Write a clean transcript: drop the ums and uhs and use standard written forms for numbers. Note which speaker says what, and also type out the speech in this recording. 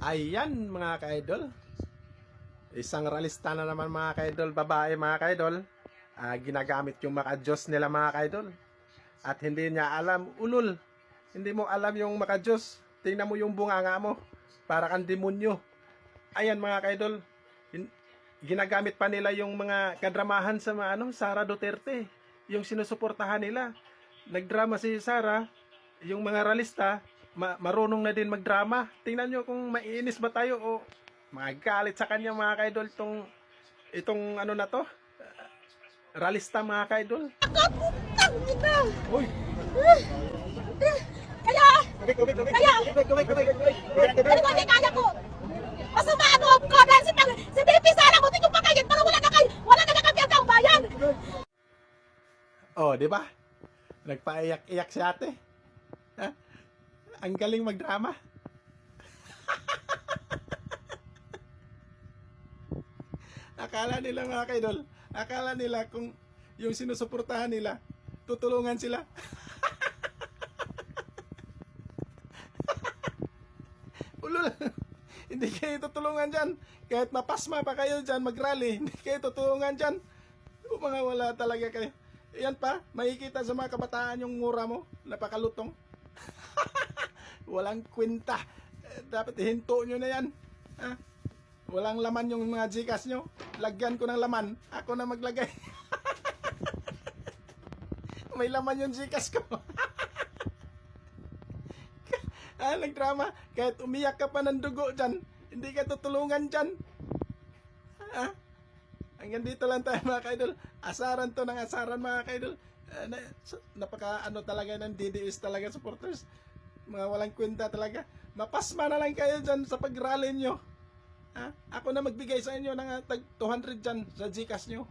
Speaker 1: Ayan mga ka-idol, isang realista na naman mga ka-idol, babae mga ka-idol. Ginagamit yung maka-Diyos nila mga ka-idol. At hindi niya alam, ulol. Hindi mo alam yung maka-Diyos. Tingnan mo yung bunganga mo, para kang demonyo. Ayan mga ka-idol, ginagamit pa nila yung mga kadramahan sa mga Sara Duterte. Yung sinusuportahan nila. Nagdrama si Sara, yung mga realista, marunong na din magdrama. Tingnan nyo kung maiinis ba tayo o magalit sa kanya mga ka-idol itong na to, realista mga ka-idol. Uy!
Speaker 2: Kaya, hindi kaya ko. Masama ang loob ko dahil si BP Sara buti ko pakayin para wala na kami ang bayan.
Speaker 1: Oh, di ba? Nagpaiyak-iyak si ate. Ha? Ang galing magdrama. Akala nila mga kaidol, akala nila kung yung sinusuportahan nila, tutulungan sila. Ulol, hindi kayo tutulungan dyan. Kahit mapasma pa kayo dyan, mag-rally, hindi kayo tutulungan dyan. Mga wala talaga kayo. Yan pa, makikita sa mga kabataan yung mura mo, napakalutong. Walang kwenta. Dapat ihinto nyo na yan. Ha? Walang laman yung mga Gcash nyo. Lagyan ko ng laman. Ako na maglagay. May laman yung Gcash ko. Nagdrama. Kahit umiyak ka pa ng dugo dyan, hindi ka tutulungan dyan. Ha? Hanggang dito lang tayo mga kaidol. Asaran to ng asaran mga kaidol. Napaka talaga ng DDS talaga supporters. Mga walang kwenta talaga. Mapasma na lang kayo dyan sa pag-rally nyo. Ha? Ako na magbigay sa inyo ng tag 200 dyan sa Gcash nyo.